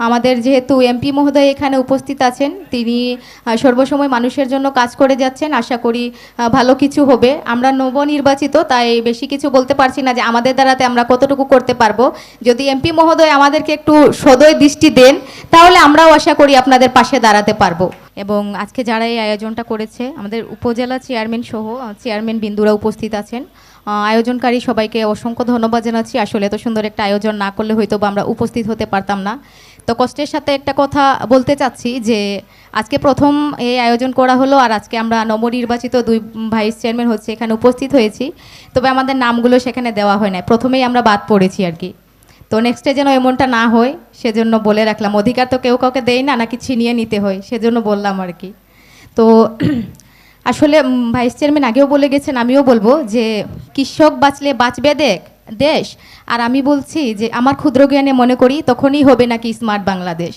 আমাদের যেহেতু এমপি মহোদয় এখানে উপস্থিত আছেন, তিনি সর্বসময় মানুষের জন্য কাজ করে যাচ্ছেন। আশা করি ভালো কিছু হবে। আমরা নবনির্বাচিত, তাই বেশি কিছু বলতে পারছি না যে আমাদের দ্বারাতে আমরা কতটুকু করতে পারবো। যদি এমপি মহোদয় আমাদেরকে একটু সদয় দৃষ্টি দেন, তাহলে আমরাও আশা করি আপনাদের পাশে দাঁড়াতে পারবো। এবং আজকে যারা এই আয়োজনটা করেছে, আমাদের উপজেলা চেয়ারম্যান সহ চেয়ারম্যান বিন্দুরা উপস্থিত আছেন। আয়োজনকারী সবাইকে অসংখ্য ধন্যবাদ জানাচ্ছি। আসলে এত সুন্দর একটা আয়োজন না করলে হয়তো বা আমরা উপস্থিত হতে পারতাম না। তো কষ্টের সাথে একটা কথা বলতে চাচ্ছি যে আজকে প্রথম এই আয়োজন করা হলো, আর আজকে আমরা নবনির্বাচিত 2 ভাইস চেয়ারম্যান হচ্ছে এখানে উপস্থিত হয়েছি। তবে আমাদের নামগুলো সেখানে দেওয়া হয় না, প্রথমেই আমরা বাদ পড়েছি আর কি। তো নেক্সটে যেন এমনটা না হয় সেজন্য বলে রাখলাম। অধিকার তো কেউ কাউকে দেয় না, নাকি ছিনিয়ে নিতে হয়, সেজন্য বললাম আর কি। তো আসলে ভাইস চেয়ারম্যান আগেও বলে গেছেন, আমিও বলবো যে কৃষক বাঁচলে বাঁচবে দেশ। আর আমি বলছি যে আমার ক্ষুদ্র জ্ঞানে মনে করি তখনই হবে নাকি স্মার্ট বাংলাদেশ।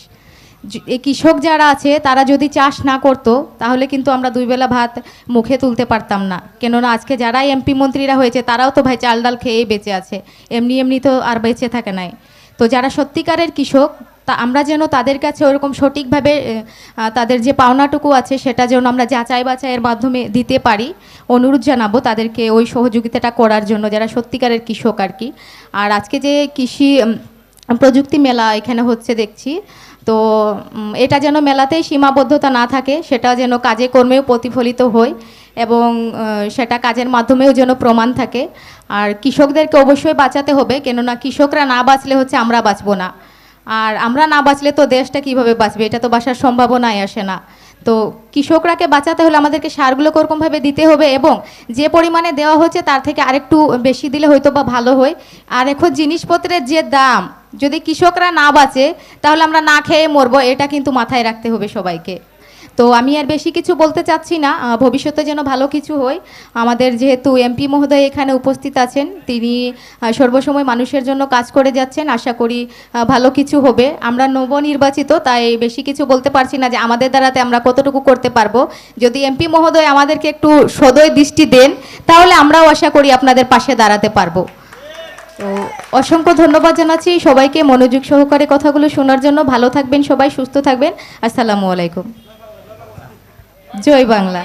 এই কৃষক যারা আছে তারা যদি চাষ না করতো, তাহলে কিন্তু আমরা 2 বেলা ভাত মুখে তুলতে পারতাম না। কেননা আজকে যারা এমপি মন্ত্রীরা হয়েছে তারাও তো ভাই চাল ডাল খেয়েই বেঁচে আছে, এমনি তো আর বেঁচে থাকে নাই। তো যারা সত্যিকারের কৃষক, তা আমরা যেন তাদের কাছে ওরকম সঠিকভাবে তাদের যে পাওনাটুকু আছে সেটা যেন আমরা যাচাই বাছাইয়ের মাধ্যমে দিতে পারি। অনুরোধ জানাবো তাদেরকে ওই সহযোগিতাটা করার জন্য, যারা সত্যিকারের কৃষক আর কি। আর আজকে যে কৃষি প্রযুক্তি মেলা এখানে হচ্ছে দেখছি, তো এটা যেন মেলাতেই সীমাবদ্ধতা না থাকে, সেটা যেন কাজে কর্মেও প্রতিফলিত হয় এবং সেটা কাজের মাধ্যমেও যেন প্রমাণ থাকে। আর কৃষকদেরকে অবশ্যই বাঁচাতে হবে, কেননা কৃষকরা না বাঁচলে হচ্ছে আমরা বাঁচবো না। আর আমরা না বাঁচলে তো দেশটা কিভাবে বাঁচবে, এটা তো বাঁচার সম্ভাবনাই আসে না। তো কৃষকরাকে বাঁচাতে হলে আমাদেরকে সারগুলো ওরকমভাবে দিতে হবে, এবং যে পরিমাণে দেওয়া হচ্ছে তার থেকে আরেকটু বেশি দিলে হয়তো বা ভালো হয়। আর এখন জিনিসপত্রের যে দাম, যদি কৃষকরা না বাঁচে তাহলে আমরা না খেয়ে মরবো, এটা কিন্তু মাথায় রাখতে হবে সবাইকে। তো আমি আর বেশি কিছু বলতে চাচ্ছি না, ভবিষ্যতে যেন ভালো কিছু হয়। আমাদের যেহেতু এমপি মহোদয় এখানে উপস্থিত আছেন, তিনি সর্বসময় মানুষের জন্য কাজ করে যাচ্ছেন। আশা করি ভালো কিছু হবে। আমরা নবনির্বাচিত, তাই বেশি কিছু বলতে পারছি না যে আমাদের দ্বারাতে আমরা কতটুকু করতে পারবো। যদি এমপি মহোদয় আমাদেরকে একটু সদয় দৃষ্টি দেন, তাহলে আমরাও আশা করি আপনাদের পাশে দাঁড়াতে পারবো। তো অসংখ্য ধন্যবাদ জানাচ্ছি সবাইকে মনোযোগ সহকারে কথাগুলো শোনার জন্য। ভালো থাকবেন সবাই, সুস্থ থাকবেন। আসসালামু আলাইকুম। জয় বাংলা।